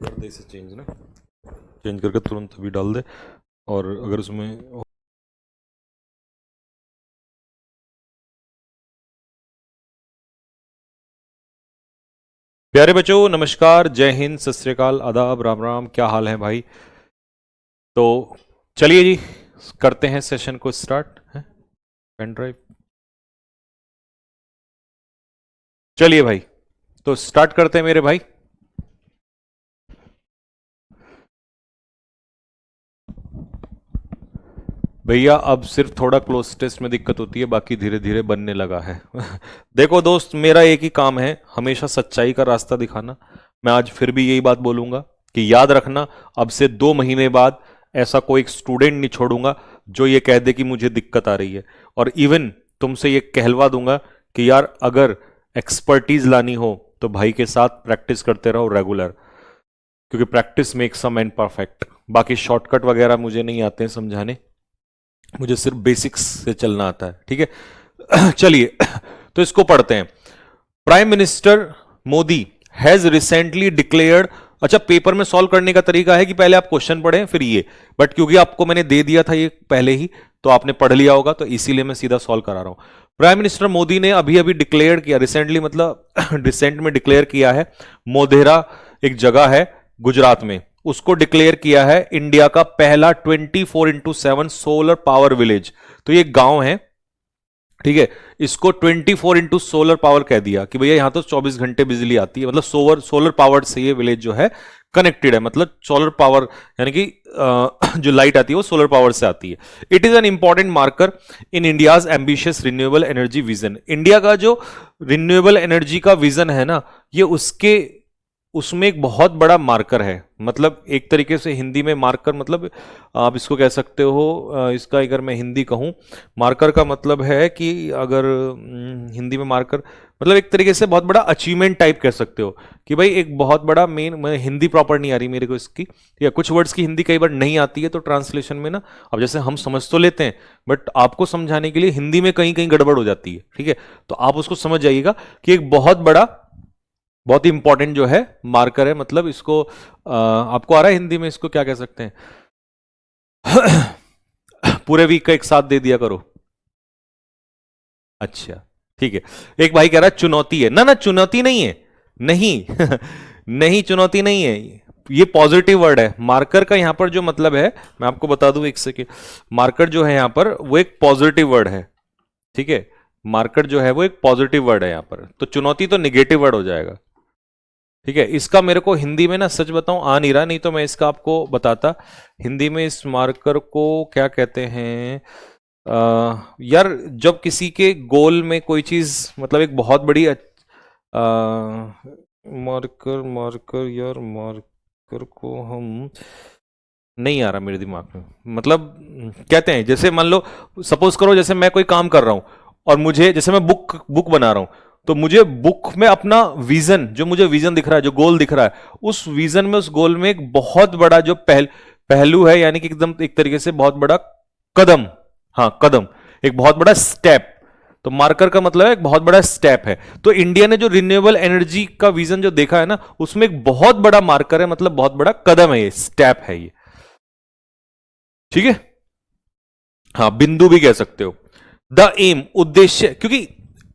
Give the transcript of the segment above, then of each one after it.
कर दे इसे चेंज ना, चेंज करके तुरंत अभी डाल दे। और अगर उसमें प्यारे बच्चों नमस्कार, जय हिंद, सत श्री अकाल, आदाब, राम राम, क्या हाल है भाई। तो चलिए जी करते हैं सेशन को स्टार्ट है। पेन ड्राइव चलिए भाई, तो स्टार्ट करते हैं मेरे भाई। भैया अब सिर्फ थोड़ा क्लोज टेस्ट में दिक्कत होती है, बाकी धीरे धीरे बनने लगा है। देखो दोस्त, मेरा एक ही काम है, हमेशा सच्चाई का रास्ता दिखाना। मैं आज फिर भी यही बात बोलूंगा कि याद रखना, अब से 2 महीने बाद ऐसा कोई स्टूडेंट नहीं छोड़ूंगा जो ये कह दे कि मुझे दिक्कत आ रही है। और इवन तुमसे ये कहलवा दूंगा कि यार अगर एक्सपर्टीज लानी हो तो भाई के साथ प्रैक्टिस करते रहो रेगुलर, क्योंकि practice makes a man perfect. बाकी शॉर्टकट वगैरह मुझे नहीं आते हैं समझाने, मुझे सिर्फ बेसिक्स से चलना आता है, ठीक है। चलिए तो इसको पढ़ते हैं। Prime minister Modi has recently declared. अच्छा, पेपर में सॉल्व करने का तरीका है कि पहले आप क्वेश्चन पढ़ें फिर ये, बट क्योंकि आपको मैंने दे दिया था ये पहले ही तो आपने पढ़ लिया होगा, तो इसीलिए मैं सीधा सॉल्व करा रहा हूं। प्राइम मिनिस्टर मोदी ने अभी अभी डिक्लेयर किया, रिसेंटली मतलब रिसेंट में डिक्लेयर किया है, मोढेरा एक जगह है गुजरात में, उसको डिक्लेयर किया है इंडिया का पहला 24x7 सोलर पावर विलेज। तो ये गांव है, ठीक है, इसको 24x सोलर पावर कह दिया कि भैया यहां तो 24 घंटे बिजली आती है, मतलब सोलर पावर से ये विलेज जो है कनेक्टेड है, मतलब सोलर पावर यानी कि जो लाइट आती है वो सोलर पावर से आती है। It is an important marker in India's ambitious renewable energy vision. India का जो रिन्यूएबल एनर्जी का विजन है ना, ये उसमें एक बहुत बड़ा मार्कर है। मतलब एक तरीके से हिंदी में मार्कर मतलब आप इसको कह सकते हो, इसका अगर मैं हिंदी कहूं, मार्कर का मतलब है कि अगर हिंदी में मार्कर मतलब एक तरीके से बहुत बड़ा अचीवमेंट टाइप कह सकते हो कि भाई एक बहुत बड़ा मेन, हिंदी प्रॉपर नहीं आ रही मेरे को इसकी, या कुछ वर्ड्स की हिंदी कई बार नहीं आती है तो ट्रांसलेशन में ना, अब जैसे हम समझ तो लेते हैं बट आपको समझाने के लिए हिंदी में कहीं कहीं गड़बड़ हो जाती है, ठीक है। तो आप उसको समझ जाइएगा कि एक बहुत बड़ा, बहुत ही इंपॉर्टेंट जो है मार्कर है। मतलब इसको आपको आ रहा है हिंदी में इसको क्या कह सकते हैं? पूरे वीक का एक साथ दे दिया करो। अच्छा ठीक है। एक भाई कह रहा है चुनौती है, ना ना चुनौती नहीं है, नहीं नहीं चुनौती नहीं है, ये पॉजिटिव वर्ड है। मार्कर का यहां पर जो मतलब है मैं आपको बता दूं एक सेकेंड, मार्कर जो है यहां पर वो एक पॉजिटिव वर्ड है, ठीक है। मार्कर जो है वो एक पॉजिटिव वर्ड है यहां पर, तो चुनौती तो निगेटिव वर्ड हो जाएगा, ठीक है। इसका मेरे को हिंदी में ना सच बताऊं आ नहीं रहा, नहीं तो मैं इसका आपको बताता। हिंदी में इस मार्कर को क्या कहते हैं? यार जब किसी के गोल में कोई चीज मतलब एक बहुत बड़ी मार्कर मार्कर यार मार्कर को हम नहीं आ रहा मेरे दिमाग में, मतलब कहते हैं जैसे मान लो सपोज करो जैसे मैं कोई काम कर रहा हूं और मुझे जैसे मैं बुक बना रहा हूं, तो मुझे बुक में अपना विजन, जो मुझे विजन दिख रहा है, जो गोल दिख रहा है, उस विजन में, उस गोल में एक बहुत बड़ा जो पहलू है, यानी कि एकदम एक तरीके से बहुत बड़ा कदम, हाँ कदम, एक बहुत बड़ा स्टेप। तो मार्कर का मतलब है एक बहुत बड़ा स्टेप है। तो इंडिया ने जो रिन्यूएबल एनर्जी का विजन जो देखा है ना, उसमें एक बहुत बड़ा मार्कर है, मतलब बहुत बड़ा कदम है, ये स्टेप है ये, ठीक है। हाँ बिंदु भी कह सकते हो। द एम उद्देश्य, क्योंकि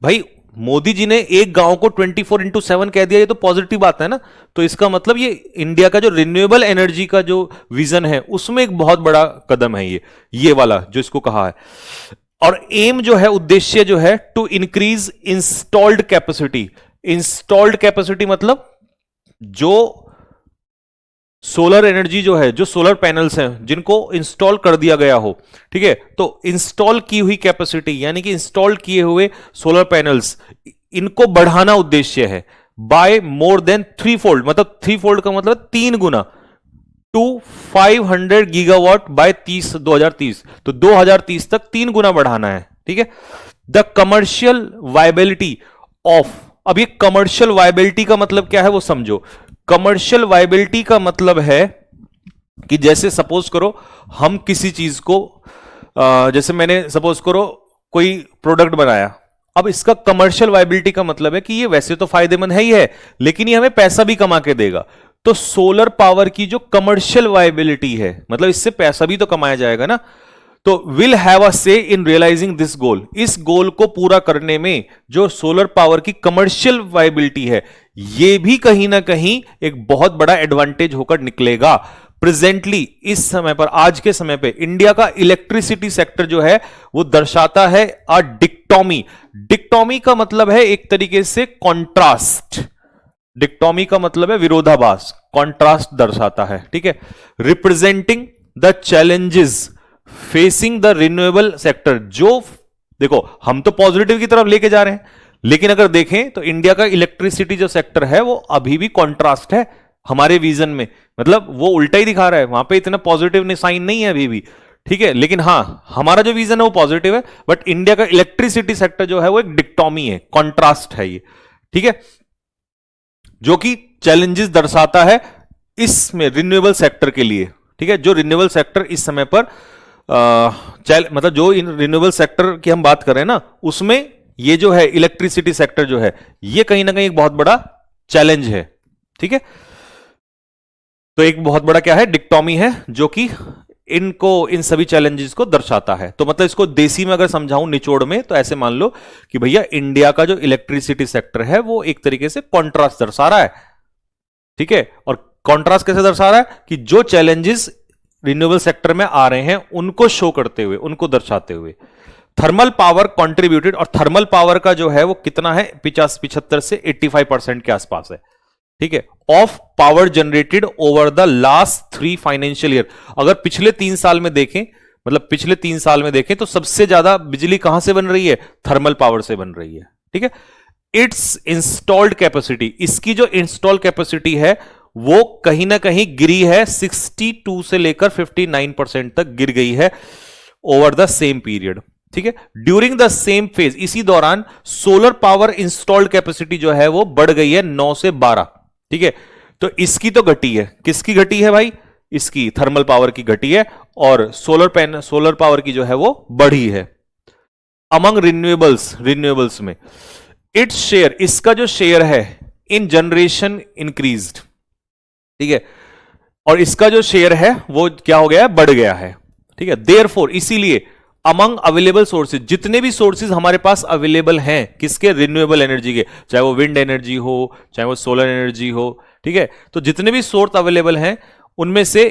भाई मोदी जी ने एक गांव को 24x7 कह दिया, ये तो पॉजिटिव बात है ना। तो इसका मतलब ये इंडिया का जो रिन्यूएबल एनर्जी का जो विजन है उसमें एक बहुत बड़ा कदम है ये वाला जो इसको कहा है। और एम जो है, उद्देश्य जो है, to increase installed capacity. Installed capacity मतलब जो सोलर एनर्जी जो है, जो सोलर पैनल्स हैं जिनको इंस्टॉल कर दिया गया हो, ठीक है। तो इंस्टॉल की हुई कैपेसिटी यानी कि इंस्टॉल किए हुए सोलर पैनल्स, इनको बढ़ाना उद्देश्य है। बाय मोर देन 3-fold, मतलब 3-fold का मतलब 3 गुना, टू 500 गीगावाट बाय 2030। तो 2030 तक 3 गुना बढ़ाना है, ठीक है। द कमर्शियल वायबिलिटी ऑफ, अब ये कमर्शियल वायबिलिटी का मतलब क्या है वो समझो। कमर्शियल वायबिलिटी का मतलब है कि जैसे सपोज करो हम किसी चीज को जैसे मैंने सपोज करो कोई प्रोडक्ट बनाया, अब इसका कमर्शियल वायबिलिटी का मतलब है कि ये वैसे तो फायदेमंद है ही है, लेकिन ये हमें पैसा भी कमा के देगा। तो सोलर पावर की जो कमर्शियल वायबिलिटी है, मतलब इससे पैसा भी तो कमाया जाएगा ना, तो विल हैव अ से इन रियलाइजिंग दिस गोल, इस गोल को पूरा करने में जो सोलर पावर की कमर्शियल वायबिलिटी है, यह भी कहीं ना कहीं एक बहुत बड़ा एडवांटेज होकर निकलेगा। प्रेजेंटली इस समय पर, आज के समय पे इंडिया का इलेक्ट्रिसिटी सेक्टर जो है वो दर्शाता है अ डिक्टोमी। डिक्टोमी का मतलब है एक तरीके से कॉन्ट्रास्ट, डिक्टोमी का मतलब है विरोधाभास, कॉन्ट्रास्ट दर्शाता है, ठीक है। Representing the challenges facing the renewable sector, जो देखो हम तो पॉजिटिव की तरफ लेके जा रहे हैं, लेकिन अगर देखें तो इंडिया का इलेक्ट्रिसिटी जो सेक्टर है वो अभी भी कॉन्ट्रास्ट है हमारे विजन में, मतलब वो उल्टा ही दिखा रहा है, वहां पे इतना पॉजिटिव साइन नहीं है अभी भी, ठीक है। लेकिन हां, हमारा जो विजन है वो पॉजिटिव है, बट इंडिया का इलेक्ट्रिसिटी सेक्टर जो है वो एक डिक्टोमी है, कॉन्ट्रास्ट है ये, ठीक है, जो कि चैलेंजेस दर्शाता है इसमें रिन्यूएबल सेक्टर के लिए, ठीक है। जो रिन्यूएबल सेक्टर इस समय पर मतलब जो रिन्यूएबल सेक्टर की हम बात कर रहे हैं ना, उसमें ये जो है इलेक्ट्रिसिटी सेक्टर जो है ये कहीं ना कहीं एक बहुत बड़ा चैलेंज है, ठीक है। तो एक बहुत बड़ा क्या है, डिक्टोमी है, जो कि इन सभी चैलेंजेस को दर्शाता है। तो मतलब इसको देसी में अगर समझाऊं निचोड़ में, तो ऐसे मान लो कि भैया इंडिया का जो इलेक्ट्रिसिटी सेक्टर है वो एक तरीके से कॉन्ट्रास्ट दर्शा रहा है, ठीक है। और कॉन्ट्रास्ट कैसे दर्शा रहा है कि जो चैलेंजेस रिन्यूएबल सेक्टर में आ रहे हैं उनको शो करते हुए, उनको दर्शाते हुए। थर्मल पावर कंट्रीब्यूटेड, और थर्मल पावर का जो है वो कितना है, 75 से 85% के आसपास है, ठीक है, of power generated over the last 3 financial year. अगर पिछले 3 साल में देखें, मतलब पिछले 3 साल में देखें तो सबसे ज्यादा बिजली कहां से बन रही है, थर्मल पावर से बन रही है, ठीक है। इट्स इंस्टॉल्ड कैपेसिटी, इसकी जो इंस्टॉल कैपेसिटी है वो कहीं ना कहीं गिरी है, 62 से लेकर 59% तक गिर गई है ओवर द सेम पीरियड, ठीक है। ड्यूरिंग द सेम फेज, इसी दौरान सोलर पावर इंस्टॉल्ड कैपेसिटी जो है वो बढ़ गई है 9 से 12, ठीक है। तो इसकी तो घटी है, किसकी घटी है भाई, इसकी थर्मल पावर की घटी है, और सोलर पावर की जो है वो बढ़ी है। अमंग रिन्यूएबल्स में इट्स शेयर, इसका जो शेयर है इन जनरेशन इंक्रीज्ड, ठीक है, और इसका जो शेयर है वो क्या हो गया है, बढ़ गया है, ठीक है। देयरफॉर, इसीलिए अमंग अवेलेबल सोर्सेज, जितने भी सोर्सेज हमारे पास अवेलेबल हैं किसके, रिन्यूएबल एनर्जी के, चाहे वो विंड एनर्जी हो चाहे वो सोलर एनर्जी हो, ठीक है, तो जितने भी सोर्स अवेलेबल हैं उनमें से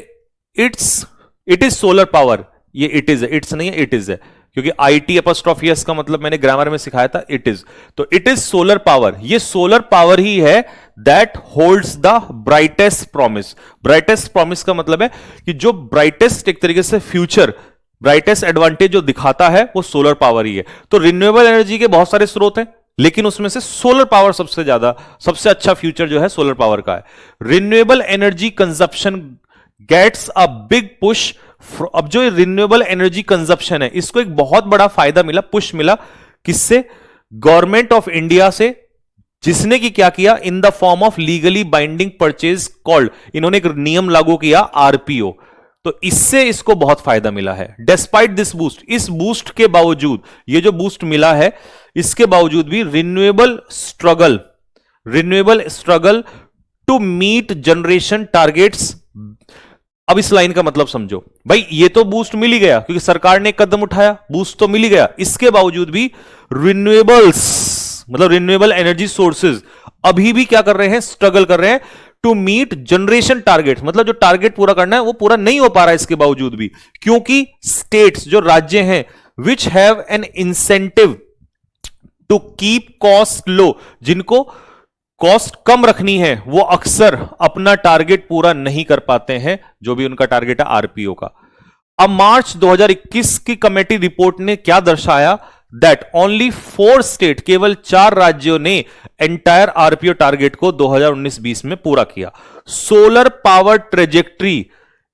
इट इज सोलर पावर, ये इट इज है, इट्स नहीं है, इट इज है, क्योंकि IT अपॉस्ट्रोफी एस का मतलब मैंने ग्रामर में सिखाया था, इट इज। तो इट इज सोलर पावर, ये सोलर पावर ही है that holds the brightest promise. Brightest promise का मतलब है कि जो ब्राइटेस्ट एक तरीके से फ्यूचर, ब्राइटेस्ट एडवांटेज जो दिखाता है वो सोलर पावर ही है। तो रिन्यूएबल एनर्जी के बहुत सारे स्रोत हैं, लेकिन उसमें से सोलर पावर सबसे ज्यादा, सबसे अच्छा फ्यूचर जो है सोलर पावर का है। Renewable energy consumption gets a big push. अब जो रिन्यूएबल एनर्जी कंजप्शन है इसको एक बहुत बड़ा फायदा मिला, पुश मिला, किससे, गवर्नमेंट ऑफ इंडिया से, जिसने कि क्या किया, in the form of legally binding purchase called, इन्होंने एक नियम लागू किया RPO। तो इससे इसको बहुत फायदा मिला है। डेस्पाइट दिस बूस्ट, इस बूस्ट के बावजूद, ये जो बूस्ट मिला है इसके बावजूद भी renewable struggle to meet generation targets. अब इस लाइन का मतलब समझो भाई, ये तो बूस्ट मिल ही गया क्योंकि सरकार ने एक कदम उठाया, बूस्ट तो मिल ही गया, इसके बावजूद भी रिन्यूएबल्स, मतलब रिन्यूएबल एनर्जी सोर्सेज अभी भी क्या कर रहे हैं, स्ट्रगल कर रहे हैं टू मीट जनरेशन टारगेट, मतलब जो टारगेट पूरा करना है वो पूरा नहीं हो पा रहा है इसके बावजूद भी, क्योंकि स्टेट्स, जो राज्य हैं, which have an incentive to keep cost low, जिनको कॉस्ट कम रखनी है, वो अक्सर अपना टारगेट पूरा नहीं कर पाते हैं, जो भी उनका टारगेट है RPO का। अब मार्च 2021 की कमेटी रिपोर्ट ने क्या दर्शाया, दैट ओनली 4 स्टेट, केवल 4 राज्यों ने एंटायर RPO टारगेट को 2019-20 में पूरा किया। Solar power trajectory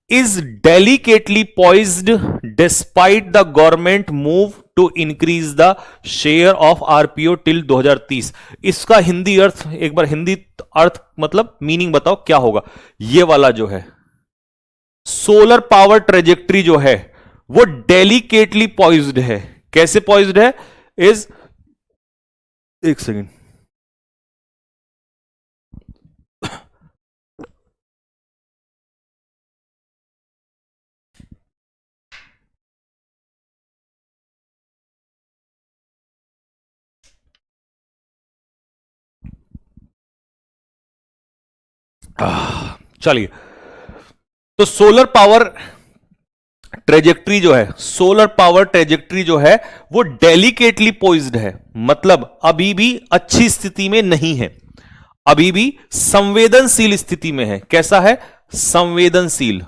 is delicately poised despite the government move to increase the share of RPO till 2030। इसका हिंदी अर्थ, एक बार हिंदी अर्थ मतलब मीनिंग बताओ क्या होगा। ये वाला जो है सोलर पावर ट्रेजेक्ट्री जो है वो डेलिकेटली पॉइज्ड है। कैसे पॉइज्ड है, इज, एक सेकेंड, चलिए, तो सोलर पावर ट्रेजेक्ट्री जो है, सोलर पावर ट्रेजेक्ट्री जो है वो डेलिकेटली पोइज्ड है, मतलब अभी भी अच्छी स्थिति में नहीं है, अभी भी संवेदनशील स्थिति में है। कैसा है? संवेदनशील,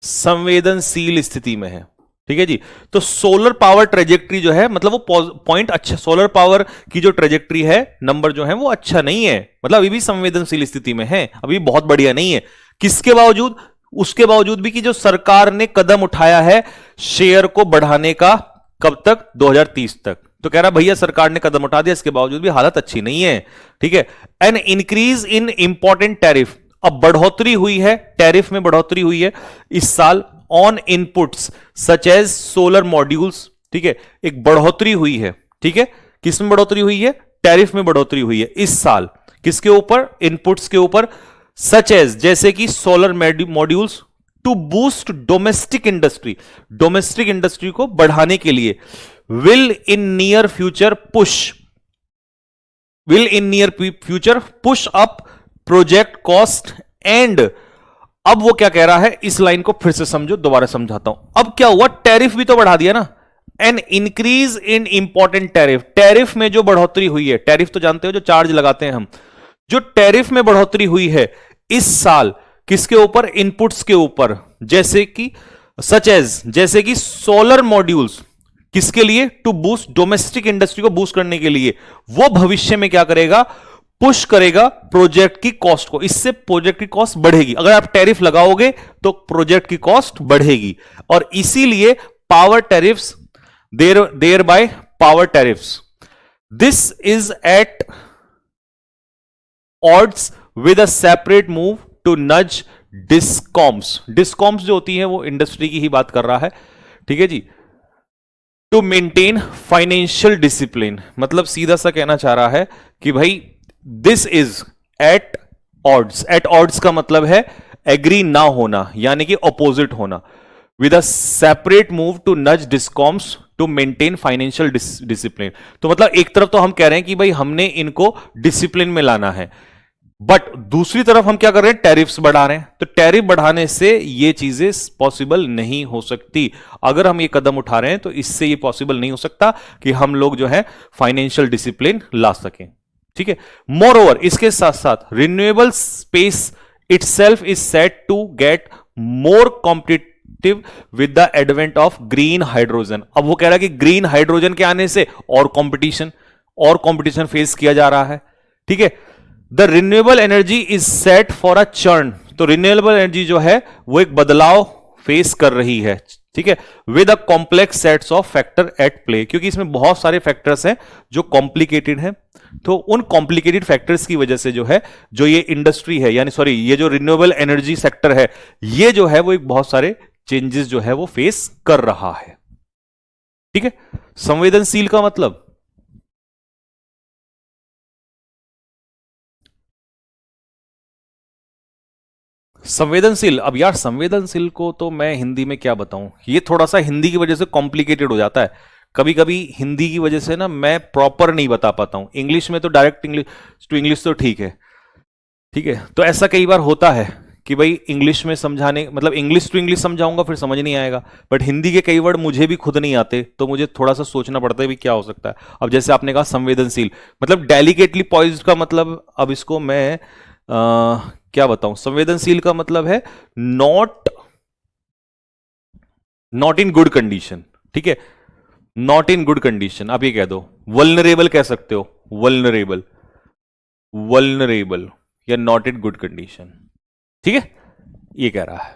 संवेदनशील स्थिति में है। ठीक है जी। तो सोलर पावर ट्रेजेक्ट्री जो है, मतलब वो पॉइंट अच्छा, सोलर पावर की जो ट्रेजेक्ट्री है, नंबर जो है वो अच्छा नहीं है, मतलब अभी भी संवेदनशील स्थिति में है, अभी बहुत बढ़िया नहीं है। किसके बावजूद? उसके बावजूद भी कि जो सरकार ने कदम उठाया है शेयर को बढ़ाने का, कब तक? 2030 तक। तो कह रहा भैया सरकार ने कदम उठा दिया, इसके बावजूद भी हालत अच्छी नहीं है। ठीक है। An increase in important tariff, अब बढ़ोतरी हुई है, टैरिफ में बढ़ोतरी हुई है इस साल on inputs such as solar modules. ठीक है, एक बढ़ोतरी हुई है। ठीक है, किस में बढ़ोतरी हुई है? टैरिफ में बढ़ोतरी हुई है इस साल। किसके ऊपर? इनपुट्स के ऊपर। सच एज, जैसे कि solar modules, to boost domestic industry, domestic industry को बढ़ाने के लिए। Will in near future push, will in near future push up project cost and, अब वो क्या कह रहा है, इस लाइन को फिर से समझो, दोबारा समझाता हूं। अब क्या हुआ? टैरिफ भी तो बढ़ा दिया ना। An increase in important tariff, tariff में जो बढ़ोतरी हुई है, टैरिफ तो जानते हो जो चार्ज लगाते हैं हम, जो टैरिफ में बढ़ोतरी हुई है इस साल, किसके ऊपर? इनपुट्स के ऊपर, जैसे कि सच एज, जैसे कि सोलर मॉड्यूल्स, किसके लिए? टू बूस्ट डोमेस्टिक इंडस्ट्री को बूस्ट करने के लिए। वो भविष्य में क्या करेगा? पुश करेगा प्रोजेक्ट की कॉस्ट को, इससे प्रोजेक्ट की कॉस्ट बढ़ेगी। अगर आप टैरिफ लगाओगे तो प्रोजेक्ट की कॉस्ट बढ़ेगी, और इसीलिए power tariffs, thereby power tariffs, this is at odds with a separate move to nudge discoms, discoms जो होती है वो इंडस्ट्री की ही बात कर रहा है। ठीक है जी। टू मेंटेन फाइनेंशियल डिसिप्लिन, मतलब सीधा सा कहना चाह रहा है कि भाई this is at odds, at odds का मतलब है एग्री ना होना, यानी कि ऑपोजिट होना। With a separate move to nudge discoms to maintain financial discipline, तो मतलब एक तरफ तो हम कह रहे हैं कि भाई हमने इनको डिसिप्लिन में लाना है, बट दूसरी तरफ हम क्या कर रहे हैं? टैरिफ्स बढ़ा रहे हैं। तो टैरिफ बढ़ाने से ये चीजें पॉसिबल नहीं हो सकती। अगर हम ये कदम उठा रहे हैं तो इससे ये पॉसिबल नहीं हो सकता कि हम लोग जो है फाइनेंशियल डिसिप्लिन ला सकें। ठीक है। मोर ओवर, इसके साथ साथ renewable space itself is set to get more competitive with the advent of green hydrogen. अब वो कह रहा है कि ग्रीन हाइड्रोजन के आने से और कंपटीशन फेस किया जा रहा है। ठीक है। The renewable energy is set for a churn, तो रिन्यूएबल एनर्जी जो है वो एक बदलाव फेस कर रही है। ठीक है। With a complex sets of factor at play, क्योंकि इसमें बहुत सारे फैक्टर्स हैं जो कॉम्प्लिकेटेड हैं, तो उन कॉम्प्लिकेटेड फैक्टर्स की वजह से जो है, जो ये इंडस्ट्री है, यानी सॉरी ये जो रिन्यूएबल एनर्जी सेक्टर है, ये जो है वो एक बहुत सारे चेंजेस जो है वो फेस कर रहा है। ठीक है। संवेदनशील का मतलब, संवेदनशील, अब यार संवेदनशील को तो मैं हिंदी में क्या बताऊं, ये थोड़ा सा हिंदी की वजह से कॉम्प्लिकेटेड हो जाता है। कभी कभी हिंदी की वजह से ना मैं प्रॉपर नहीं बता पाता हूं। इंग्लिश में तो डायरेक्ट इंग्लिश टू इंग्लिश तो ठीक है। ठीक है। तो ऐसा कई बार होता है कि भाई इंग्लिश में समझाने, मतलब इंग्लिश टू इंग्लिश समझाऊंगा फिर समझ नहीं आएगा, बट हिंदी के कई वर्ड मुझे भी खुद नहीं आते, तो मुझे थोड़ा सा सोचना पड़ता है भी क्या हो सकता है। अब जैसे आपने कहा संवेदनशील, मतलब डेलिकेटली पॉइज्ड का मतलब, अब इसको मैं क्या बताऊं? संवेदनशील का मतलब है नॉट इन गुड कंडीशन। ठीक है। नॉट इन गुड कंडीशन, आप ये कह दो। वल्नरेबल कह सकते हो, वल्नरेबल, वल्नरेबल या नॉट इन गुड कंडीशन। ठीक है, ये कह रहा है।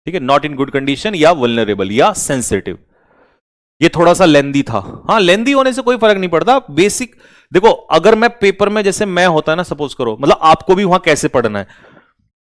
ठीक है, नॉट इन गुड कंडीशन या वल्नरेबल या सेंसिटिव। ये थोड़ा सा लेंदी था। हाँ, लेंदी होने से कोई फर्क नहीं पड़ता। बेसिक देखो, अगर मैं पेपर में जैसे मैं होता है ना, सपोज करो, मतलब आपको भी वहां कैसे पढ़ना है।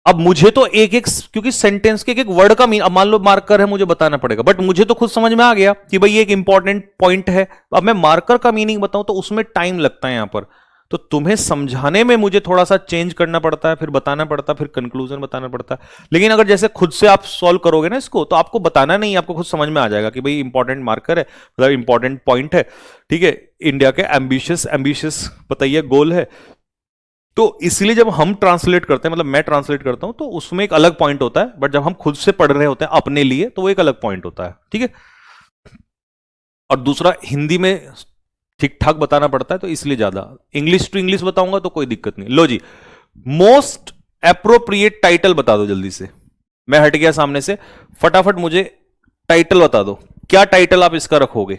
अब मुझे तो एक एक, क्योंकि सेंटेंस के एक एक वर्ड का मीन, अब मान लो मार्कर है, मुझे बताना पड़ेगा, बट मुझे तो खुद समझ में आ गया कि भाई ये एक इंपॉर्टेंट पॉइंट है। अब मैं मार्कर का मीनिंग बताऊं तो उसमें टाइम लगता है यहां पर, तो तुम्हें समझाने में मुझे थोड़ा सा चेंज करना पड़ता है, फिर बताना पड़ता है, फिर कंक्लूजन बताना पड़ता है। लेकिन अगर जैसे खुद से आप सॉल्व करोगे ना इसको, तो आपको बताना नहीं, आपको खुद समझ में आ जाएगा कि भाई इंपॉर्टेंट मार्कर है, मतलब इंपॉर्टेंट पॉइंट है। ठीक है। इंडिया के एम्बिशियस पता ही है गोल है तो इसलिए जब हम ट्रांसलेट करते हैं, मतलब मैं ट्रांसलेट करता हूं, तो उसमें एक अलग पॉइंट होता है, बट जब हम खुद से पढ़ रहे होते हैं अपने लिए तो वो एक अलग पॉइंट होता है, ठीक है। और दूसरा, हिंदी में ठीक ठाक बताना पड़ता है, तो इसलिए ज्यादा। इंग्लिश टू इंग्लिश बताऊंगा तो कोई दिक्कत नहीं। लो जी, मोस्ट एप्रोप्रिएट टाइटल बता दो जल्दी से। मैं हट गया सामने से, फटाफट मुझे टाइटल बता दो, क्या टाइटल आप इसका रखोगे।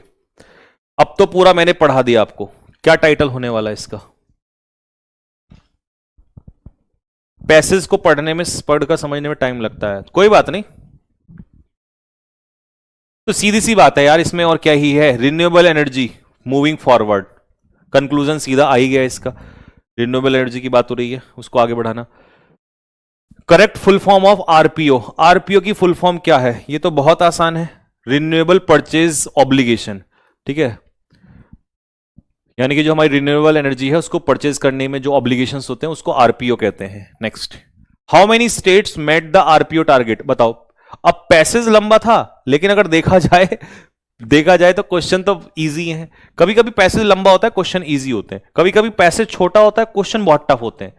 अब तो पूरा मैंने पढ़ा दिया आपको, क्या टाइटल होने वाला है इसका। पैसेज को पढ़ने में, पढ़कर समझने में टाइम लगता है, कोई बात नहीं, तो सीधी सी बात है यार, इसमें और क्या ही है। Renewable energy moving forward, conclusion सीधा आ ही गया इसका। रिन्यूएबल एनर्जी की बात हो रही है, उसको आगे बढ़ाना। Correct full form of RPO, RPO की फुल फॉर्म क्या है, ये तो बहुत आसान है, रिन्यूएबल परचेज ऑब्लिगेशन, ठीक है। यानी कि जो हमारी रिन्यूएबल एनर्जी है उसको परचेज करने में जो ऑब्लिगेशंस होते हैं उसको आरपीओ कहते हैं। Next, how many states met the RPO target, बताओ। अब पैसेज लंबा था, लेकिन अगर देखा जाए तो क्वेश्चन तो इजी है। कभी कभी पैसेज लंबा होता है, क्वेश्चन इजी होते हैं, कभी कभी पैसेज छोटा होता है, क्वेश्चन बहुत टफ होते हैं।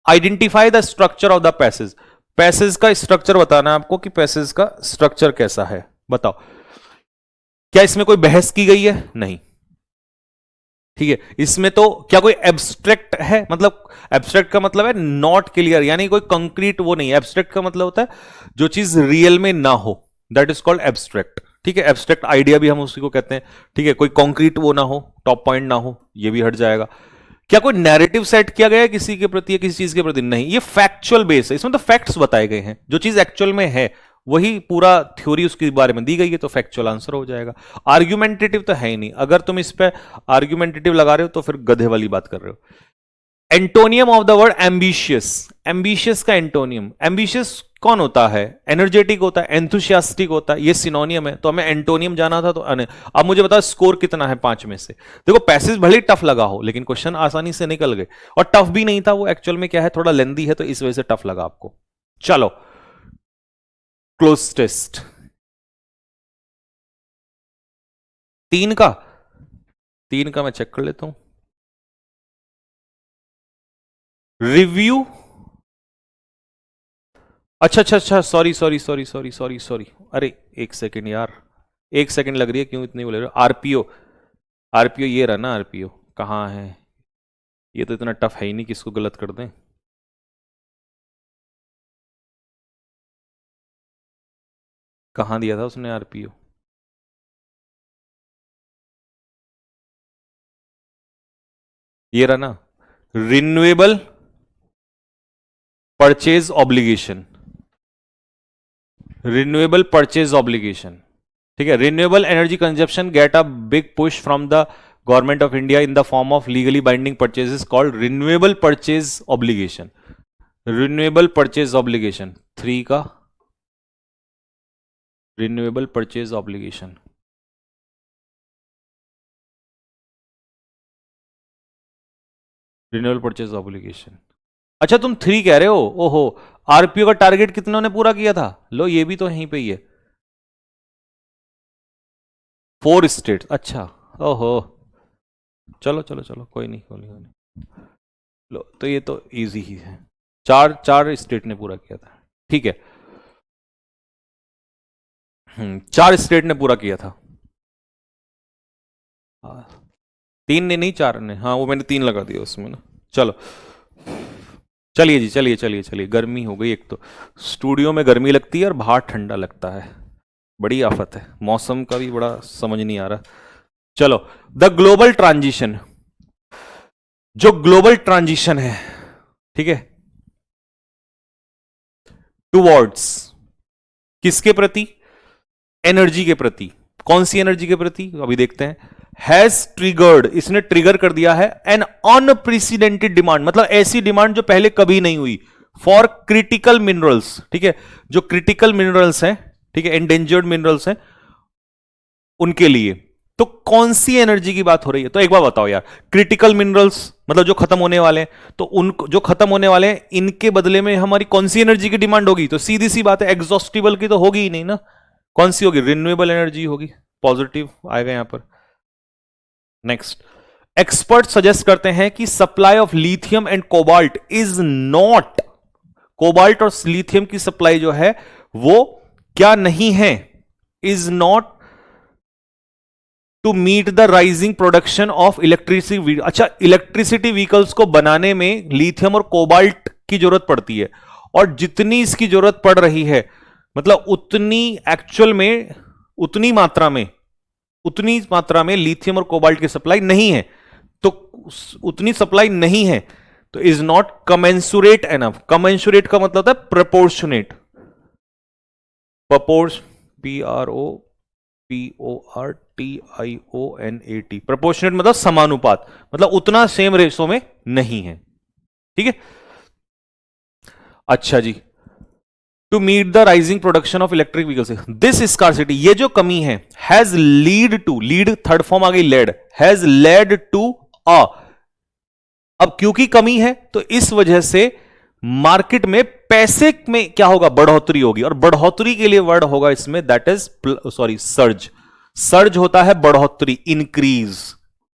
Identify the structure of the passage, passage का स्ट्रक्चर बताना है आपको कि पैसेज का स्ट्रक्चर कैसा है, बताओ। क्या इसमें कोई बहस की गई है, नहीं, ठीक है। इसमें तो क्या कोई एब्स्ट्रैक्ट है, मतलब एब्स्ट्रैक्ट का मतलब है नॉट क्लियर, यानी कोई कंक्रीट वो नहीं। एब्स्ट्रैक्ट का मतलब होता है जो चीज रियल में ना हो, दैट इज कॉल्ड एब्स्ट्रैक्ट, ठीक है। एब्स्ट्रैक्ट आइडिया भी हम उसी को कहते हैं, ठीक है। कोई कंक्रीट वो ना हो, टॉप पॉइंट ना हो, ये भी हट जाएगा। क्या कोई नैरेटिव सेट किया गया है किसी के प्रति या किसी चीज के प्रति, नहीं। ये फैक्चुअल बेस है, इसमें तो फैक्ट्स बताए गए हैं, जो चीज एक्चुअल में है वही पूरा थ्योरी उसके बारे में दी गई है, तो फैक्चुअल आंसर हो जाएगा। आर्ग्यूमेंटेटिव तो है ही नहीं, अगर तुम इस पे आर्ग्यूमेंटेटिव लगा रहे हो तो फिर गधे वाली बात कर रहे हो। Antonym of the word ambitious, ambitious का एंटोनियम, एम्बिशियस कौन होता है, एनर्जेटिक होता है, एंथुसियास्टिक होता है, ये सिनोनियम है, तो हमें एंटोनियम जाना था। तो अब मुझे बताओ स्कोर कितना है 5 में से। देखो पैसेज भले ही टफ लगा हो, लेकिन क्वेश्चन आसानी से निकल गए, और टफ भी नहीं था वो, एक्चुअल में क्या है थोड़ा लेंदी है, तो इस वजह से टफ लगा आपको। चलो क्लोज टेस्ट 3 का, 3 का मैं चेक कर लेता हूं। रिव्यू, अच्छा अच्छा अच्छा, sorry sorry sorry sorry sorry sorry, अरे एक सेकंड यार, एक सेकंड लग रही है, क्यों इतनी बोले रहे हो। आरपीओ, आरपीओ ये रहा ना, आरपीओ कहाँ है, ये तो इतना टफ है ही नहीं किसको गलत कर दें। कहाँ दिया था उसने आरपीओ, ये रहा ना, renewable purchase obligation, renewable purchase obligation, ठीक है। Renewable energy consumption get a big push from the government of India in the form of legally binding purchases called renewable purchase obligation, renewable purchase obligation 3 का, renewable purchase obligation, renewable purchase obligation, अच्छा तुम 3 कह रहे हो, ओहो। RPO का target कितनों ने पूरा किया था, लो ये भी तो यहीं पे ही है, 4 स्टेट, अच्छा, ओहो, चलो चलो चलो, कोई नहीं कोई नहीं, कोई नहीं। लो तो ये तो इजी ही है, 4 स्टेट ने पूरा किया था, ठीक है। 4 स्टेट ने पूरा किया था, 3 ने नहीं 4 ने, हाँ वो मैंने 3 लगा दिया उसमें ना। चलो चलिए जी, चलिए चलिए चलिए, गर्मी हो गई, एक तो स्टूडियो में गर्मी लगती है और बाहर ठंडा लगता है, बड़ी आफत है, मौसम का भी बड़ा समझ नहीं आ रहा। चलो, द ग्लोबल ट्रांजिशन, जो ग्लोबल ट्रांजिशन है, ठीक है, टूवर्ड्स किसके प्रति, एनर्जी के प्रति, कौन सी एनर्जी के प्रति अभी देखते हैं। हैज ट्रिगर्ड, इसने ट्रिगर कर दिया है एन अनप्रेसिडेंटेड डिमांड, मतलब ऐसी डिमांड जो पहले कभी नहीं हुई, फॉर क्रिटिकल मिनरल्स, ठीक है, जो क्रिटिकल मिनरल्स हैं, ठीक है, एंडेंजर्ड मिनरल्स हैं उनके लिए। तो कौन सी एनर्जी की बात हो रही है, तो एक बार बताओ यार, क्रिटिकल मिनरल्स मतलब जो खत्म होने वाले हैं, तो उन जो खत्म होने वाले हैं इनके बदले में हमारी कौन सी एनर्जी की डिमांड होगी, तो सीधी सी बात है एग्जॉस्टिबल की तो होगी ही नहीं ना, कौन सी होगी, रिन्यूएबल एनर्जी होगी, पॉजिटिव आएगा यहां पर। नेक्स्ट, एक्सपर्ट सजेस्ट करते हैं कि supply of lithium and cobalt is not, cobalt और लिथियम की सप्लाई जो है वो क्या नहीं है, is not to meet the rising production of electricity. अच्छा, इलेक्ट्रिसिटी व्हीकल्स को बनाने में लिथियम और कोबाल्ट की जरूरत पड़ती है, और जितनी इसकी जरूरत पड़ रही है, मतलब उतनी एक्चुअल में, उतनी मात्रा में लिथियम और कोबाल्ट की सप्लाई नहीं है। तो उतनी सप्लाई नहीं है तो is not commensurate enough. Commensurate का मतलब होता है प्रोपोर्शनेट, PROPORTIONAT, प्रोपोर्शनेट मतलब समानुपात, मतलब उतना सेम रेशो में नहीं है। ठीक है, अच्छा जी, to meet the rising production of electric vehicles, this scarcity, ये जो कमी है, has lead to, lead third form आ गई led, has led to a, अब क्योंकि कमी है तो इस वजह से मार्केट में पैसे में क्या होगा, बढ़ोतरी होगी, और बढ़ोतरी के लिए वर्ड होगा इसमें दैट इज सर्ज। सर्ज होता है बढ़ोतरी, इंक्रीज,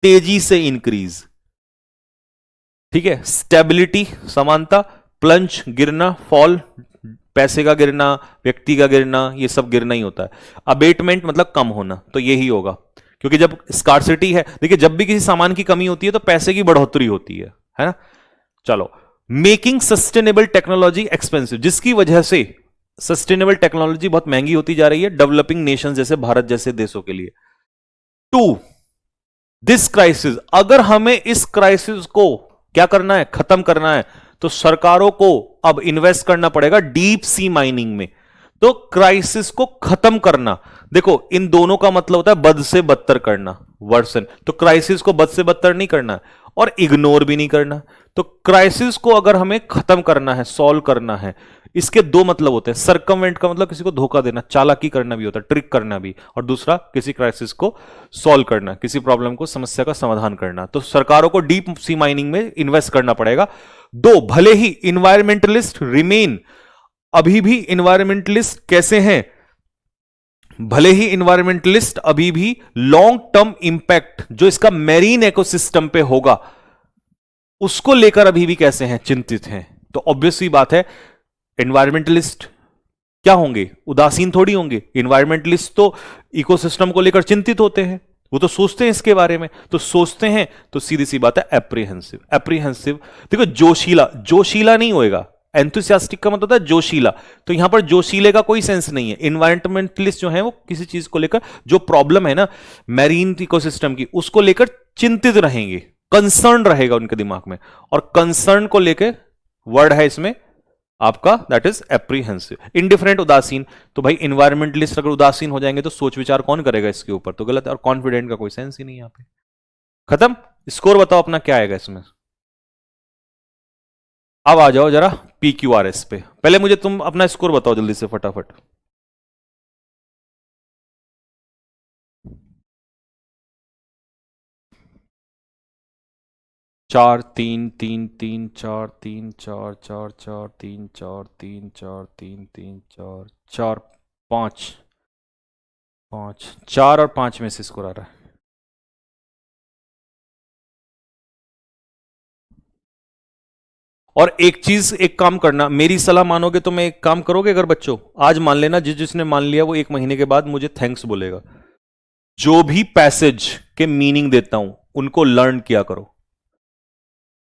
तेजी से इंक्रीज। ठीक है, स्टेबिलिटी समानता, प्लंज गिरना, फॉल पैसे का गिरना, व्यक्ति का गिरना, ये सब गिरना ही होता है। अबेटमेंट मतलब कम होना, तो यही होगा, क्योंकि जब स्कार्सिटी है, देखिए जब भी किसी सामान की कमी होती है तो पैसे की बढ़ोतरी होती है ना। चलो, मेकिंग सस्टेनेबल टेक्नोलॉजी एक्सपेंसिव, जिसकी वजह से सस्टेनेबल टेक्नोलॉजी बहुत महंगी होती जा रही है डेवलपिंग नेशन जैसे भारत जैसे देशों के लिए। टू दिस क्राइसिस, अगर हमें इस क्राइसिस को क्या करना है, खत्म करना है, तो सरकारों को अब इन्वेस्ट करना पड़ेगा डीप सी माइनिंग में। तो क्राइसिस को खत्म करना, देखो इन दोनों का मतलब होता है बद से बदतर करना, वर्सन। तो क्राइसिस को बद से बदतर नहीं करना और इग्नोर भी नहीं करना। तो क्राइसिस को अगर हमें खत्म करना है, सॉल्व करना है, इसके दो मतलब होते हैं। सर्कमवेंट का मतलब किसी को धोखा देना, चालाकी करना भी होता है, ट्रिक करना भी, और दूसरा किसी क्राइसिस को सॉल्व करना, किसी प्रॉब्लम को, समस्या का समाधान करना। तो सरकारों को डीप सी माइनिंग में इन्वेस्ट करना पड़ेगा। दो, भले ही इन्वायरमेंटलिस्ट रिमेन, अभी भी इन्वायरमेंटलिस्ट कैसे हैं, भले ही इन्वायरमेंटलिस्ट अभी भी लॉन्ग टर्म इंपैक्ट जो इसका मैरीन इकोसिस्टम पे होगा उसको लेकर अभी भी कैसे हैं, चिंतित हैं। तो ऑब्वियसली बात है, इन्वायरमेंटलिस्ट क्या होंगे, उदासीन थोड़ी होंगे। इन्वायरमेंटलिस्ट तो इकोसिस्टम को लेकर चिंतित होते हैं, वो तो सोचते हैं इसके बारे में। तो सोचते हैं तो सीधी सी बात है एप्रीहेंसिव। एप्रीहेंसिव देखो, जोशीला, जोशीला नहीं होएगा, एंथुसियास्टिक का मतलब होता है जोशीला। तो यहां पर जोशीले का कोई सेंस नहीं है। इन्वायरमेंटलिस्ट जो है वो किसी चीज को लेकर, जो प्रॉब्लम है ना मैरीन इकोसिस्टम की, उसको लेकर चिंतित रहेंगे, कंसर्न रहेगा उनके दिमाग में। और कंसर्न को लेकर वर्ड है इसमें आपका दैट इज एप्रीहेंसिव। इंडिफरेंट, उदासीन, तो भाई इन्वायरमेंटलिस्ट अगर उदासीन हो जाएंगे तो सोच विचार कौन करेगा इसके ऊपर, तो गलत है। और कॉन्फिडेंट का कोई सेंस ही नहीं यहां पे। खत्म। स्कोर बताओ अपना क्या आएगा इसमें। अब आ जाओ जरा PQRS पे। पहले मुझे तुम अपना स्कोर बताओ जल्दी से फटाफट। चार तीन तीन तीन चार तीन चार चार चार तीन चार तीन चार तीन तीन चार चार पाँच पाँच, 4 और 5 में से स्कोर आ रहा है। और एक चीज, एक काम करना, मेरी सलाह मानोगे तो मैं एक काम करोगे अगर बच्चों, आज मान लेना, जिसने मान लिया वो 1 महीने के बाद मुझे थैंक्स बोलेगा। जो भी पैसेज के मीनिंग देता हूं उनको लर्न किया करो,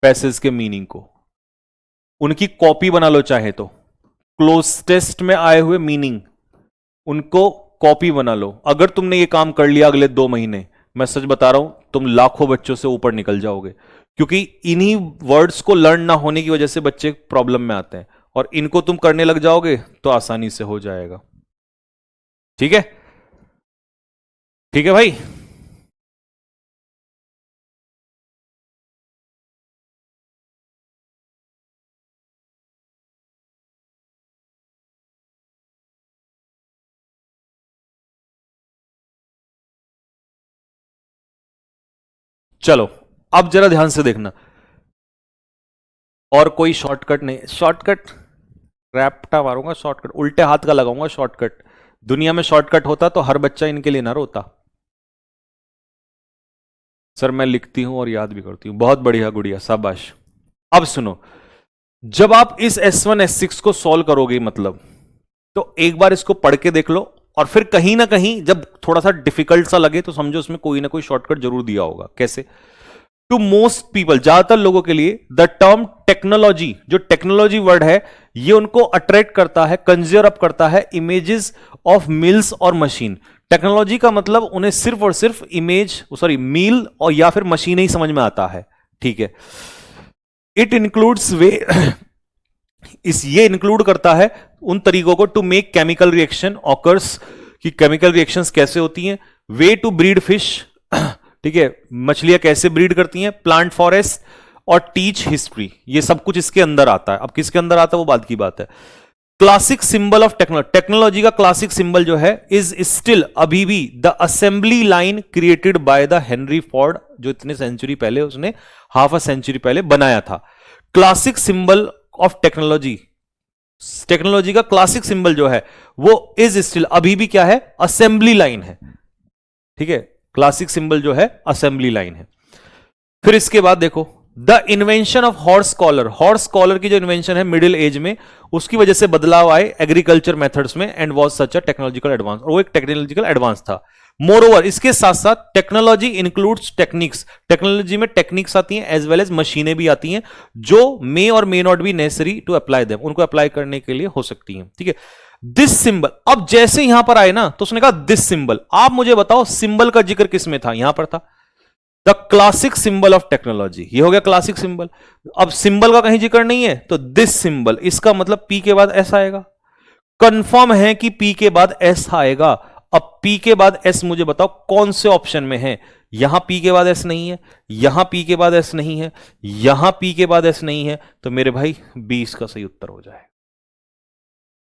पैसेज के मीनिंग को, उनकी कॉपी बना लो चाहे तो, क्लोज टेस्ट में आए हुए मीनिंग उनको कॉपी बना लो। अगर तुमने ये काम कर लिया अगले 2 महीने, मैं सच बता रहा हूं तुम लाखों बच्चों से ऊपर निकल जाओगे। क्योंकि इन्हीं वर्ड्स को लर्न ना होने की वजह से बच्चे प्रॉब्लम में आते हैं, और इनको तुम करने लग जाओगे तो आसानी से हो जाएगा। ठीक है, ठीक है भाई। चलो अब जरा ध्यान से देखना, और कोई शॉर्टकट नहीं, शॉर्टकट रैप्टा मारूंगा, शॉर्टकट उल्टे हाथ का लगाऊंगा शॉर्टकट। दुनिया में शॉर्टकट होता तो हर बच्चा इनके लिए ना रोता। सर मैं लिखती हूं और याद भी करती हूं। बहुत बढ़िया गुड़िया, शाबाश। अब सुनो, जब आप इस S1 S6 को सॉल्व करोगे मतलब, तो एक बार इसको पढ़ के देख लो, और फिर कहीं ना कहीं जब थोड़ा सा डिफिकल्ट सा लगे तो समझो उसमें कोई ना कोई शॉर्टकट जरूर दिया होगा। कैसे? टू मोस्ट पीपल, ज्यादातर लोगों के लिए द टर्म टेक्नोलॉजी, जो टेक्नोलॉजी वर्ड है, ये उनको अट्रैक्ट करता है, कंज्यूर अप करता है इमेजेस ऑफ मिल्स और मशीन। टेक्नोलॉजी का मतलब उन्हें सिर्फ और सिर्फ इमेज, सॉरी मील और या फिर मशीन ही समझ में आता है। ठीक है, इट इंक्लूड्स वे ये इंक्लूड करता है उन तरीकों को to make chemical reaction occurs, कि केमिकल रिएक्शंस कैसे होती हैं, वे टू ब्रीड फिश, ठीक है, मछलियां कैसे ब्रीड करती हैं, प्लांट फॉरेस्ट, और टीच हिस्ट्री, ये सब कुछ इसके अंदर आता है। अब किसके अंदर आता है वो बात की बात है। क्लासिक सिंबल ऑफ टेक्नोलॉजी का क्लासिक सिंबल जो है इज स्टिल, अभी भी, the assembly line created by the Henry Ford, जो इतने सेंचुरी पहले, उसने हाफ अ सेंचुरी पहले बनाया था। Classic symbol of technology, technology का क्लासिक सिंबल जो है वो इज स्टिल, अभी भी क्या है, असेंबली लाइन है। ठीक है, क्लासिक सिंबल जो है असेंबली लाइन है। फिर इसके बाद देखो, the invention of horse collar, horse collar की जो इन्वेंशन है मिडिल एज में, उसकी वजह से बदलाव आए एग्रीकल्चर मेथड्स में, and was such a technological advance, और वो एक टेक्नोलॉजिकल एडवांस था। मोरओवर, इसके साथ साथ टेक्नोलॉजी इंक्लूड्स टेक्निक्स, टेक्नोलॉजी में टेक्निक्स आती हैं एज वेल एज मशीनें भी आती हैं, जो मे और may not be necessary to apply them, उनको अप्लाई करने के लिए हो सकती हैं। ठीक है, दिस सिंबल, अब जैसे यहां पर आए ना तो उसने कहा दिस सिंबल, आप मुझे बताओ सिंबल का जिक्र किस में था, यहां पर था, the classic symbol of technology, ये हो गया क्लासिक सिंबल। अब सिंबल का कहीं जिक्र नहीं है तो दिस सिंबल, इसका मतलब पी के बाद एस आएगा। कंफर्म है कि पी के बाद एस आएगा। अब पी के बाद एस मुझे बताओ कौन से ऑप्शन में है, यहां पी के बाद एस नहीं है, यहां पी के बाद एस नहीं है, यहां पी के बाद एस नहीं है, तो मेरे भाई बी इसका सही उत्तर हो जाए।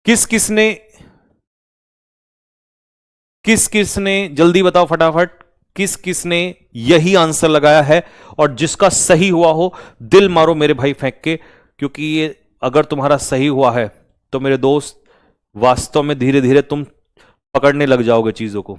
किस किसने जल्दी बताओ फटाफट, किस किसने यही आंसर लगाया है, और जिसका सही हुआ हो दिल मारो मेरे भाई फेंक के, क्योंकि ये अगर तुम्हारा सही हुआ है तो मेरे दोस्त वास्तव में धीरे धीरे तुम पकड़ने लग जाओगे चीजों को।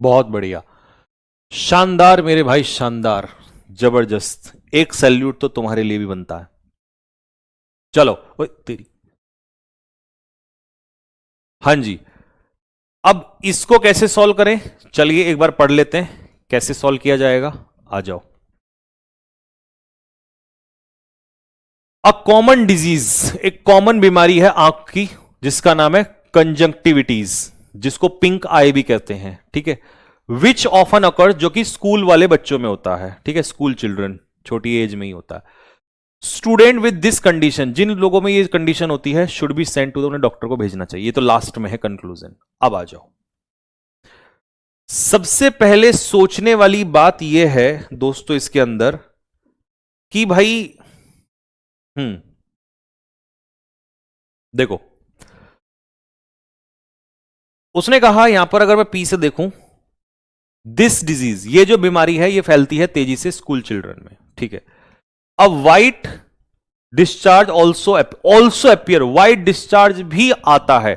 बहुत बढ़िया, शानदार मेरे भाई, शानदार, जबरदस्त, एक सैल्यूट तो तुम्हारे लिए भी बनता है। चलो, ओए तेरी, हाँ जी, अब इसको कैसे सॉल्व करें, चलिए एक बार पढ़ लेते हैं कैसे सॉल्व किया जाएगा। आ जाओ। अ कॉमन डिजीज, एक कॉमन बीमारी है आंख की, जिसका नाम है कंजंक्टिविटीज, जिसको पिंक आई भी कहते हैं। ठीक है, विच ऑफन अकर्स, जो कि स्कूल वाले बच्चों में होता है। ठीक है, स्कूल चिल्ड्रन, छोटी एज में ही होता है। स्टूडेंट विद दिस कंडीशन, जिन लोगों में ये कंडीशन होती है, शुड बी सेंट टू, उन्हें डॉक्टर को भेजना चाहिए। ये तो लास्ट में है कंक्लूजन। अब आ जाओ, सबसे पहले सोचने वाली बात यह है दोस्तों इसके अंदर कि भाई देखो, उसने कहा यहां पर अगर मैं पी से देखूं, दिस डिजीज, ये जो बीमारी है ये फैलती है तेजी से स्कूल चिल्ड्रन में। ठीक है, अब white discharge also appear, white discharge भी आता है।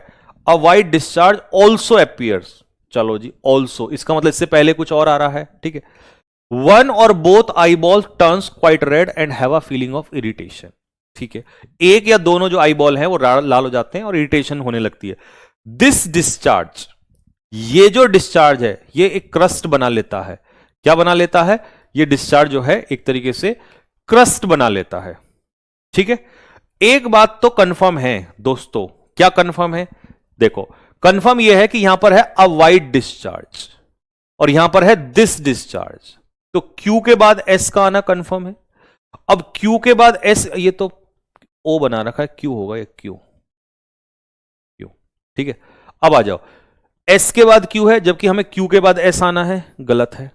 अब वाइट डिस्चार्ज ऑल्सो अपियर्स, चलो जी ऑल्सो, इसका मतलब इससे पहले कुछ और आ रहा है। ठीक है, वन और both eye ball turns quite red and have a feeling of irritation. ठीक है, एक या दोनों जो आई बॉल है वो लाल हो जाते हैं और इरिटेशन होने लगती है। दिस डिस्चार्ज, ये जो डिस्चार्ज है ये एक क्रस्ट बना लेता है। क्या बना लेता है? ये डिस्चार्ज जो है एक तरीके से क्रस्ट बना लेता है। ठीक है, एक बात तो कंफर्म है दोस्तों, क्या कंफर्म है? देखो, कंफर्म यह है कि यहां पर है अ वाइट डिस्चार्ज और यहां पर है दिस डिस्चार्ज, तो क्यू के बाद एस का आना कंफर्म है। अब क्यू के बाद एस, ये तो ओ बना रखा है, क्यू होगा ये, क्यू क्यू। ठीक है, अब आ जाओ, एस के बाद क्यू है जबकि हमें क्यू के बाद एस आना है, गलत है।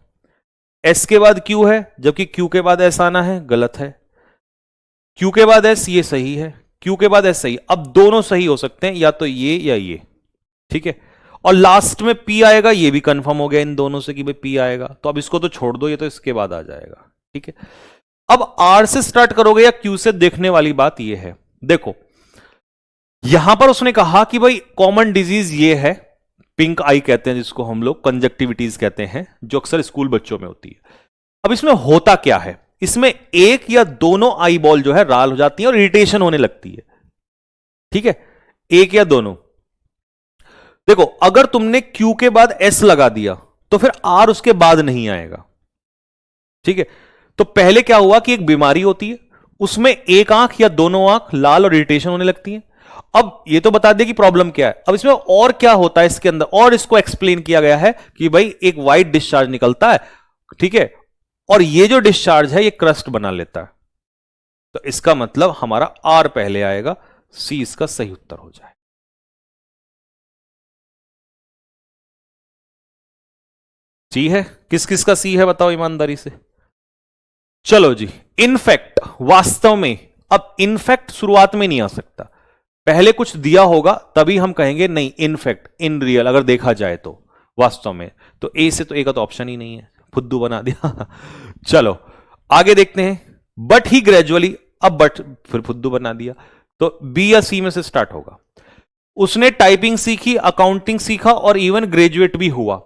एस के बाद क्यू है जबकि क्यू के बाद एस आना है, गलत है। क्यू के बाद एस, ये सही है, क्यू के बाद एस सही। अब दोनों सही हो सकते हैं, या तो ये या ये। ठीक है, और लास्ट में पी आएगा, ये भी कंफर्म हो गया इन दोनों से कि भाई पी आएगा, तो अब इसको तो छोड़ दो, ये तो इसके बाद आ जाएगा। ठीक है, अब आर से स्टार्ट करोगे या क्यू से, देखने वाली बात ये है, देखो यहां पर उसने कहा कि भाई कॉमन डिजीज ये है, पिंक आई कहते हैं जिसको हम लोग, कंजक्टिविटीज कहते हैं, जो अक्सर स्कूल बच्चों में होती है। अब इसमें होता क्या है, इसमें एक या दोनों आई बॉल जो है लाल हो जाती है और इरिटेशन होने लगती है। ठीक है, एक या दोनों। देखो अगर तुमने क्यू के बाद एस लगा दिया तो फिर आर उसके बाद नहीं आएगा। ठीक है, तो पहले क्या हुआ कि एक बीमारी होती है, उसमें एक आंख या दोनों आंख लाल और इरिटेशन होने लगती है। अब ये तो बता दे कि प्रॉब्लम क्या है। अब इसमें और क्या होता है इसके अंदर, और इसको एक्सप्लेन किया गया है कि भाई एक व्हाइट डिस्चार्ज निकलता है, ठीक है, और ये जो डिस्चार्ज है ये क्रस्ट बना लेता है। तो इसका मतलब हमारा आर पहले आएगा, सी इसका सही उत्तर हो जाए। सी है, किस किस का सी है बताओ ईमानदारी से। चलो जी, इनफैक्ट वास्तव में, अब इनफैक्ट शुरुआत में नहीं आ सकता, पहले कुछ दिया होगा तभी हम कहेंगे नहीं इनफैक्ट, इन रियल अगर देखा जाए तो वास्तव में। तो ए से तो ए का तो ऑप्शन ही नहीं है, फुद्दू बना दिया। चलो आगे देखते हैं, बट ही ग्रेजुअली, अब बट फिर फुद्दू बना दिया, तो बी या सी में से स्टार्ट होगा। उसने टाइपिंग सीखी, अकाउंटिंग सीखा और इवन ग्रेजुएट भी हुआ।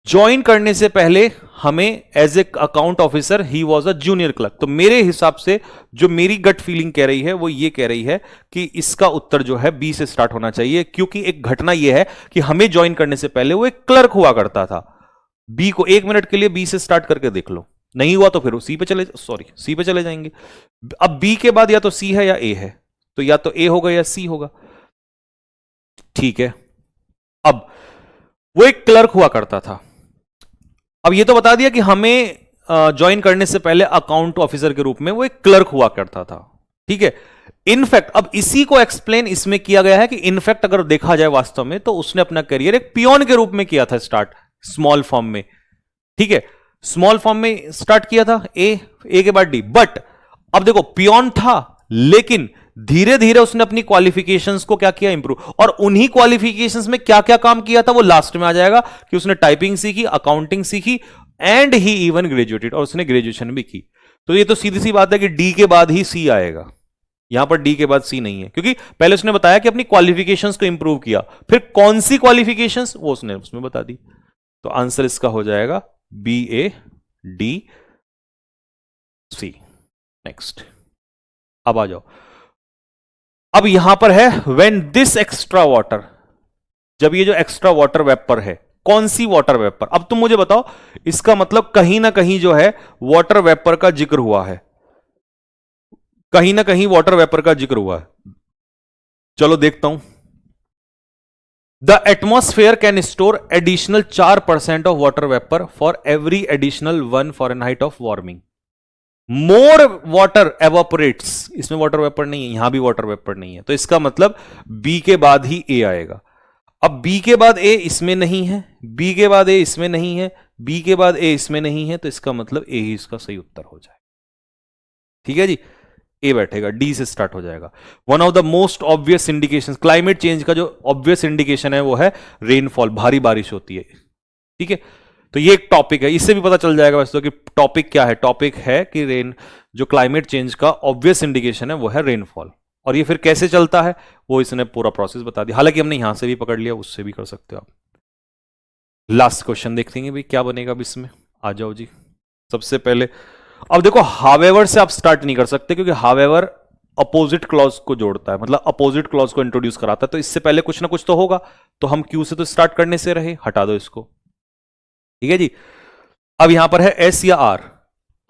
ज्वाइन करने से पहले हमें as a account officer he was a junior clerk. तो मेरे हिसाब से जो मेरी गट फीलिंग कह रही है वो ये कह रही है कि इसका उत्तर जो है बी से स्टार्ट होना चाहिए, क्योंकि एक घटना ये है कि हमें ज्वाइन करने से पहले वो एक क्लर्क हुआ करता था। बी को एक मिनट के लिए बी से स्टार्ट करके देख लो, नहीं हुआ तो फिर सी पे चले जाएंगे। अब बी के बाद या तो सी है या ए है, तो या तो ए होगा या सी होगा। ठीक है, अब वो एक क्लर्क हुआ करता था। अब ये तो बता दिया कि हमें ज्वाइन करने से पहले अकाउंट ऑफिसर के रूप में वो एक क्लर्क हुआ करता था। ठीक है, इनफैक्ट अब इसी को एक्सप्लेन इसमें किया गया है कि इनफैक्ट अगर देखा जाए वास्तव में तो उसने अपना करियर एक पियोन के रूप में किया था स्टार्ट, स्मॉल फॉर्म में। ठीक है, स्मॉल फॉर्म में स्टार्ट किया था, ए के बाद डी। बट अब देखो पियोन था, लेकिन धीरे धीरे उसने अपनी क्वालिफिकेशंस को क्या किया, इंप्रूव, और उन्हीं क्वालिफिकेशंस में क्या क्या काम किया था वो लास्ट में आ जाएगा कि उसने टाइपिंग सीखी, अकाउंटिंग सीखी एंड ही इवन ग्रेजुएटेड, और उसने ग्रेजुएशन भी की। तो ये तो सीधी सी बात है कि डी के बाद ही सी आएगा, यहां पर डी के बाद सी नहीं है, क्योंकि पहले उसने बताया कि अपनी क्वालिफिकेशंस को इंप्रूव किया, फिर कौन सी क्वालिफिकेशंस वो उसने उसमें बता दी। तो आंसर इसका हो जाएगा B A D C. Next, अब आ जाओ, अब यहां पर है व्हेन दिस एक्स्ट्रा वाटर, जब ये जो एक्स्ट्रा वाटर वेपर है, कौन सी वाटर वेपर, अब तुम मुझे बताओ, इसका मतलब कहीं ना कहीं जो है वाटर वेपर का जिक्र हुआ है, कहीं ना कहीं वाटर वेपर का जिक्र हुआ है। चलो देखता हूं, the atmosphere can store additional 4% of water vapour for every additional 1 Fahrenheit of warming. More water evaporates, इसमें वाटर वेपर नहीं है, यहां भी वाटर वेपर नहीं है, तो इसका मतलब बी के बाद ही ए आएगा। अब बी के बाद ए इसमें नहीं है, बी के बाद ए इसमें नहीं है, बी के बाद ए इसमें नहीं है, तो इसका मतलब ए ही इसका सही उत्तर हो जाए। ठीक है जी, ए बैठेगा, डी से स्टार्ट हो जाएगा। One of the most obvious indication, climate change का जो ऑब्वियस इंडिकेशन है वो है रेनफॉल, भारी बारिश होती है। ठीक है, तो ये एक टॉपिक है, इससे भी पता चल जाएगा वैसे तो कि टॉपिक क्या है। टॉपिक है कि जो क्लाइमेट चेंज का ऑब्वियस इंडिकेशन है वो है रेनफॉल, और ये फिर कैसे चलता है वो इसने पूरा प्रोसेस बता दिया। हालांकि हमने यहां से भी पकड़ लिया, उससे भी कर सकते हो आप। लास्ट क्वेश्चन देखेंगे भाई क्या बनेगा अब इसमें, आ जाओ जी। सबसे पहले अब देखो, हावेवर से आप स्टार्ट नहीं कर सकते, क्योंकि हावेवर अपोजिट क्लॉज को जोड़ता है, मतलब अपोजिट क्लॉज को इंट्रोड्यूस कराता है, तो इससे पहले कुछ ना कुछ तो होगा। तो हम क्यू से तो स्टार्ट करने से रहे, हटा दो इसको। ठीक है जी, अब यहां पर है एस या आर।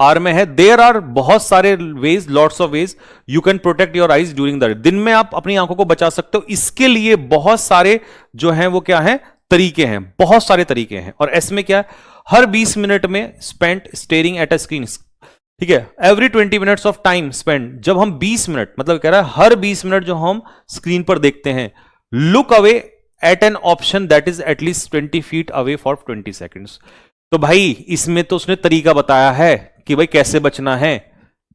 आर में है देयर आर बहुत सारे ways, lots of ways you can protect your eyes during the day. दिन में आप अपनी आंखों को बचा सकते हो, इसके लिए बहुत सारे जो हैं वो क्या हैं, तरीके हैं, बहुत सारे तरीके हैं। और एस में क्या है, हर 20 मिनट में spent staring at a screen. ठीक है, every 20 minutes of time spend, जब हम 20 मिनट, मतलब कह रहा है हर 20 मिनट जो हम स्क्रीन पर देखते हैं, look away at an option that is at least 20 feet away for 20 seconds। तो भाई इसमें तो उसने तरीका बताया है कि भाई कैसे बचना है,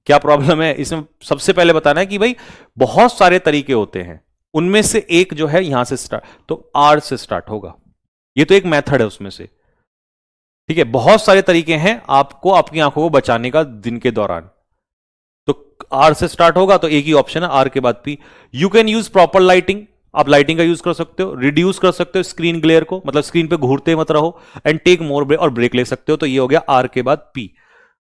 क्या प्रॉब्लम है इसमें। सबसे पहले बताना है कि भाई बहुत सारे तरीके होते हैं, उनमें से एक जो है यहां से स्टार्ट, तो आर से स्टार्ट होगा। ये तो एक मेथड है उसमें से, ठीक है। बहुत सारे तरीके हैं आपको अपनी आंखों को बचाने का दिन के दौरान। तो आर से स्टार्ट होगा, तो एक ही ऑप्शन है, आर के बाद P. You can use proper lighting, आप लाइटिंग का यूज कर सकते हो, रिड्यूस कर सकते हो स्क्रीन ग्लेयर को, मतलब स्क्रीन पे घूरते मत रहो, एंड टेक मोर ब्रेक, और ब्रेक ले सकते हो। तो ये हो गया आर के बाद पी,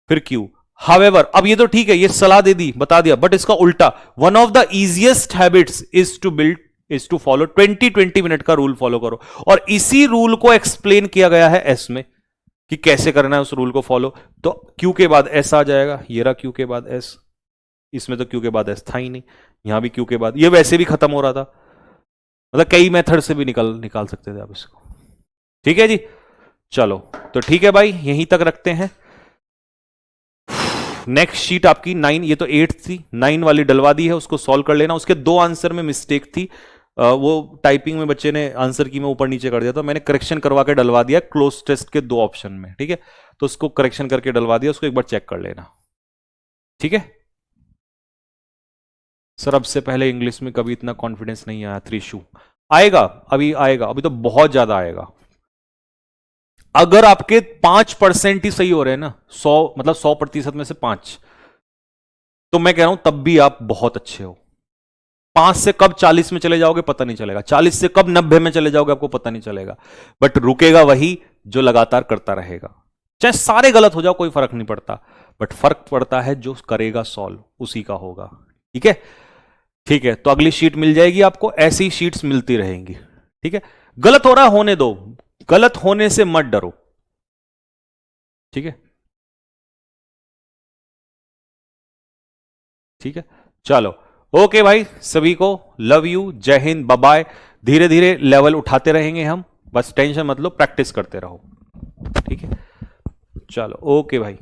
फिर क्यू। हावेवर, अब ये तो ठीक है, ये सलाह दे दी, बता दिया, बट इसका उल्टा, one of the easiest habits is to build is to follow 20-20 minute का रूल फॉलो करो। और इसी रूल को एक्सप्लेन किया गया है एस में कि कैसे करना है उस रूल को फॉलो। तो क्यू के बाद एस आ जाएगा, ये रहा क्यू के बाद एस, इसमें तो क्यू के बाद एस था ही नहीं, यहां भी क्यू के बाद, ये वैसे भी खत्म हो रहा था, मतलब कई मेथड से भी निकाल सकते थे आप इसको। ठीक है जी, चलो तो ठीक है भाई, यहीं तक रखते हैं। नेक्स्ट शीट आपकी 9, ये तो 8 थी, 9 वाली डलवा दी है, उसको सॉल्व कर लेना। उसके 2 आंसर में मिस्टेक थी, वो टाइपिंग में बच्चे ने आंसर की में ऊपर नीचे कर दिया, तो मैंने करेक्शन करवा के डलवा दिया क्लोज टेस्ट के 2 ऑप्शन में, ठीक है। तो उसको करेक्शन करके डलवा दिया, उसको एक बार चेक कर लेना, ठीक है। सर अब से पहले इंग्लिश में कभी इतना कॉन्फिडेंस नहीं आया, त्रिशु आएगा, अभी आएगा, अभी तो बहुत ज्यादा आएगा। अगर आपके 5% ही सही हो रहे हैं ना, 100 मतलब 100% में से 5, तो मैं कह रहा हूं तब भी आप बहुत अच्छे हो। 5 से कब 40 में चले जाओगे पता नहीं चलेगा, 40 से कब 90 में चले जाओगे आपको पता नहीं चलेगा, बट रुकेगा वही जो लगातार करता रहेगा। चाहे सारे गलत हो जाओ कोई फर्क नहीं पड़ता, बट फर्क पड़ता है जो करेगा सॉल्व, उसी का होगा, ठीक है। ठीक है, तो अगली शीट मिल जाएगी आपको, ऐसी शीट्स मिलती रहेंगी, ठीक है। गलत हो रहा है होने दो, गलत होने से मत डरो, ठीक है। ठीक है, चलो ओके भाई, सभी को लव यू, जय हिंद, बाय बाय। धीरे धीरे लेवल उठाते रहेंगे हम, बस टेंशन मत लो, प्रैक्टिस करते रहो, ठीक है। चलो ओके भाई।